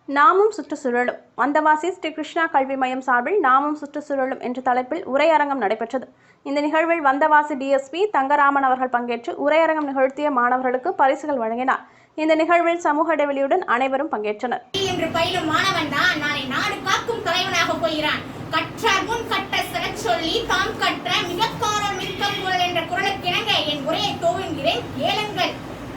நாமும் சுற்றுச்சூழலும் வந்தவாசி ஸ்ரீ கிருஷ்ணா கல்வி மையம் சார்பில் நாமும் சுற்றுச்சூழலும் என்ற தலைப்பில் உரையரங்கம் நடைபெற்றது. இந்த நிகழ்வில் வந்தவாசி டிஎஸ்பி தங்கராமன் அவர்கள் பங்கேற்று உரையரங்கம் நிகழ்த்திய மாணவர்களுக்கு பரிசுகள் வழங்கினார். இந்த நிகழ்வில் சமூக இடைவெளியுடன் அனைவரும் பங்கேற்றனர். இன்று பயிலும் மாணவன் தான் நாளை நாடு காக்கும் தலைவனாக போகிறான். கற்றார் முன் கற்ற சொல்லி தாம் கற்ற மிகக்காரர் மிக்கங்குழல் என்ற குரலுக்கிணங்க என் உரையை துவங்குகிறேன், கேளுங்கள்.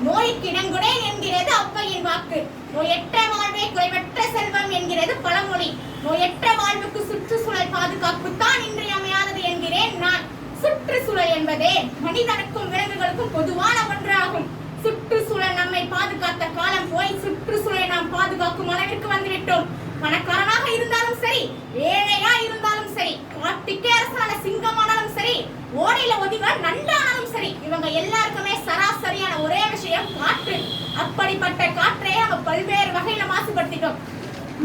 நோய்க்கு இடங்குடேன் என்கிறது அப்பையின் வாக்கு. நோயற்ற வாழ்வே குறைவற்ற செல்வம் என்கிறது பழமொழி. நோயற்ற வாழ்வுக்கு சுற்றுச்சூழல் பாதுகாப்பு தான் இன்றியமையாதது என்கிறேன் நான். சுற்றுச்சூழல் என்பதே மனிதனுக்கும் விலங்குகளுக்கும் பொதுவான ஒன்றாகும். சுற்றுச்சூழல் நம்மை பாதுகாத்த காலம் போய் சுற்றுச்சூழலை நாம் பாதுகாக்கும் அளவிற்கு வந்துவிட்டோம். பணக்காரனாக இருந்தாலும் சரி, ஏழையா இருந்தாலும் சரி, காட்டுக்கே அரசான சிங்கமானாலும் சரி, ஓடையில ஒதுங்கால் நண்டானாலும் சரி, இவங்க எல்லாருக்குமே சராசரியான ஒரே விஷயம் காற்று. அப்படிப்பட்ட காற்றை நம்ம பல்வேறு வகையில மாசுபடுத்திட்டோம்.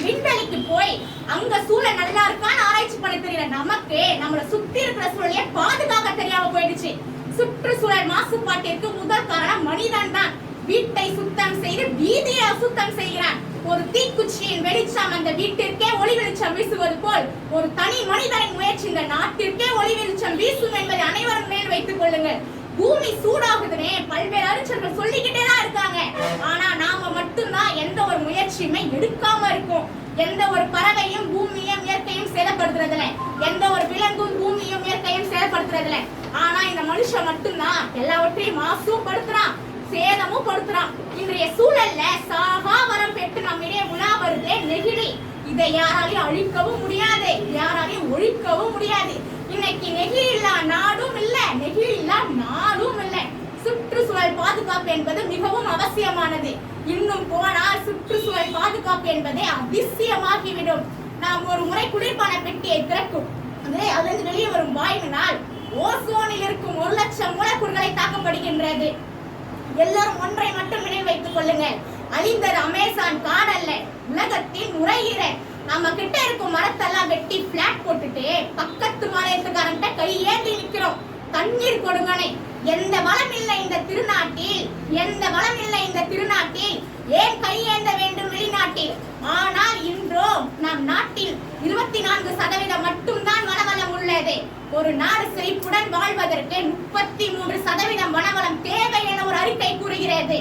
விண்வெளிக்கு போய் அங்க சூழல் நல்லா இருக்கான்னு ஆராய்ச்சி பண்ண தெரியல நமக்கு நம்மள சுத்தி இருக்கிற சூழலையே பாதுகாக்க தெரியாம போயிடுச்சு. சுற்றுச்சூழல் மாசுபாட்டிற்கு முதல் காரணம் மனிதன் தான். வீட்டை சுத்தம் செய்து வீதியை அசுத்தம் செய்கிறான். ஒரு தீக்குச்சியின் வெளிச்சம் அந்த வீட்டிற்கே ஒளி வெளிச்சம் வீசுவது போல் ஒரு தனி மனிதனின் முயற்சி இந்த நாட்டிற்கே ஒளி வெளிச்சம் வீசும் என்பதை அனைவரும் மேல் வைத்துக் கொள்ளுங்கள். பூமி சூடாகுதுனே பல்வேறு அறிஞர்கள் சொல்லிக்கிட்டே தான் இருக்காங்க. ஆனா நாம மட்டும்தான் எந்த ஒரு முயற்சியுமே எடுக்காம இருக்கும். எந்த ஒரு பறவையும் பூமியையும் இயற்கையும் சேதப்படுத்துறதுல, எந்த ஒரு விலங்கும் பூமியும் இயற்கையும் சேதப்படுத்துறதுல. ஆனா இந்த மனுஷன் மட்டும்தான் எல்லாவற்றையும் மாசும் படுத்துறான், சேதமும் படுத்துறான். இன்றைய சூழல்ல சாகா வரம் பெற்று நம்மிடையே உலா வருதே நெகிழி. இதை யாராலையும் அழிக்கவும் முடியாது, யாராலையும் ஒழிக்கவும் முடியாது. இன்னைக்கு நெகிழி இல்லா நாடும் இல்ல, நெகிழி இல்லா நாடும் இல்ல. சுற்றுச்சூழல் பாதுகாப்பு என்பது மிகவும் அவசியமானது. இன்னும் போனால் சுற்றுச்சூழல் பாதுகாப்பு என்பதே அதிசயமாகிவிடும். நாம் ஒரு முறை குளிர்பான பெட்டியை திறக்கும் அதிலிருந்து வெளியே வரும் வாயுவினால் ஓசோனில் இருக்கும் 1 லட்சம் மூலக்கூறுகளை தாக்கப்படுகின்றது. எல்லாரும் ஒன்றை மட்டும் நினைவு வைத்துக் கொள்ளுங்கள், அழிந்தது அமேசான் காடல்ல, உலகத்தின் நுரையீரல். நம்ம கிட்ட இருக்கும் மரத்தெல்லாம் வெட்டி பிளாட் போட்டுட்டு பக்கத்து மரத்துக்காரன்ட்ட கையேந்தி நிக்கிறோம். தண்ணீர் கொடுங்கனை. எந்த வளம் இல்லை இந்த திருநாட்டில், எந்த வளம் இல்லை இந்த திருநாட்டில், ஏன் கையேந்த வேண்டும் வெளிநாட்டில்? ஆனால் இன்றோ நம் நாட்டில் 24% மட்டும்தான் வனவளம் உள்ளது. ஒரு நாடு செழிப்புடன் வாழ்வதற்கு 33% வனவளம் தேவை என ஒரு அறிக்கை கூறுகிறது.